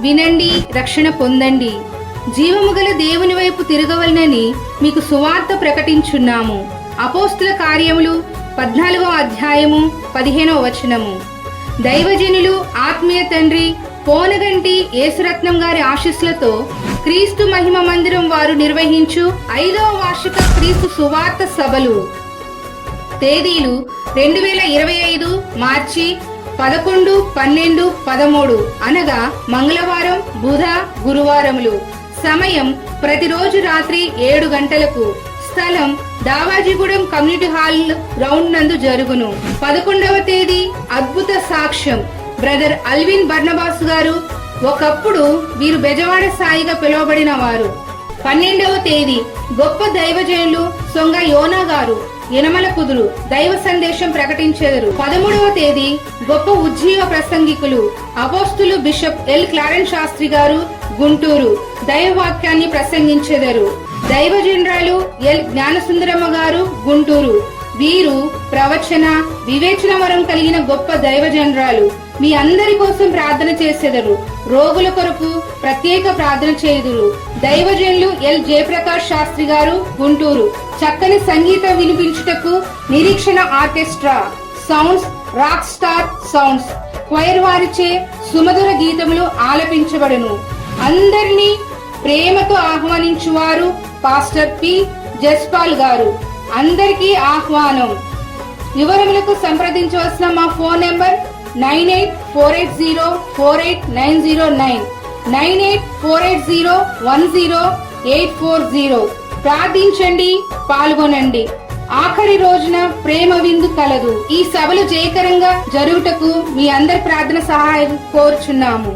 వినండి, రక్షణ పొందండి. జీవము గల దేవుని వైపు తిరగవలనని మీకు సువార్త ప్రకటించున్నాము. అపోస్తుల కార్యములు 14వ అధ్యాయము 15వ వచనము. దైవజనులు ఆత్మీయ తండ్రి పోనగంటి యేసురత్నం గారి ఆశీస్సులతో క్రీస్తు మహిమ మందిరం వారు నిర్వహించు 5వ వార్షిక క్రీస్తు సువార్త సభలు. తేదీలు 2025 మార్చి 11, 12, 13 అనగా మంగళవారం, బుధ, గురువారములు. సమయం ప్రతిరోజు రాత్రి 7 గంటలకు. స్థలం దావాజీగూడెం కమ్యూనిటీ హాల్ గ్రౌండ్ నందు జరుగును. 11వ తేదీ అద్భుత సాక్ష్యం. బ్రదర్ అల్విన్ బర్నబాస్ గారు, ఒకప్పుడు వీరు బెజవాడ సాయిగా పిలువబడిన వారు. 12వ తేదీ గొప్ప దైవజనులు సొంగ యోనా గారు, యనమల కుదురు దైవ సందేశం ప్రకటించెదరు. 13వ తేదీ గొప్ప ఉజ్జీవ ప్రసంగికులు అపోస్తులు బిషప్ ఎల్ క్లారెన్స్ శాస్త్రి గారు, గుంటూరు దైవవాక్యాన్ని ప్రసంగించెదరు. దైవజనరాలు ఎల్ జ్ఞానసుందరమ్మ గారు, గుంటూరు. వీరు ప్రవచన వివేచన వరం కలిగిన గొప్ప దైవజనరాలు. మీ అందరి కోసం ప్రార్థన చేసేదరు. రోగుల కొరకు ప్రత్యేక ప్రార్థన చేయుదురు. దైవజనులు ఎల్ జయప్రకాష్ శాస్త్రి గారు, గుంటూరు. చక్కని సంగీతం వినిపించుటకు నిరీక్షణ orchestra, sounds rock star sounds, choir వారిచే సుమధుర గీతములు ఆలపించబడును. అందరినీ ప్రేమతో ఆహ్వానించువారు పాస్టర్ పి జస్పాల్ గారు. అందరికీ ఆహ్వానం. వివరములకు సంప్రదించవలసిన మా ఫోన్ నెంబర్ 9848048909, 9848010840. ప్రార్థించండి, పాల్గొనండి. ఆఖరి రోజున ప్రేమ విందు కలదు. ఈ సభలు జయకరంగా జరుగుటకు మీ అందరి ప్రార్థన సహాయం కోరుచున్నాము.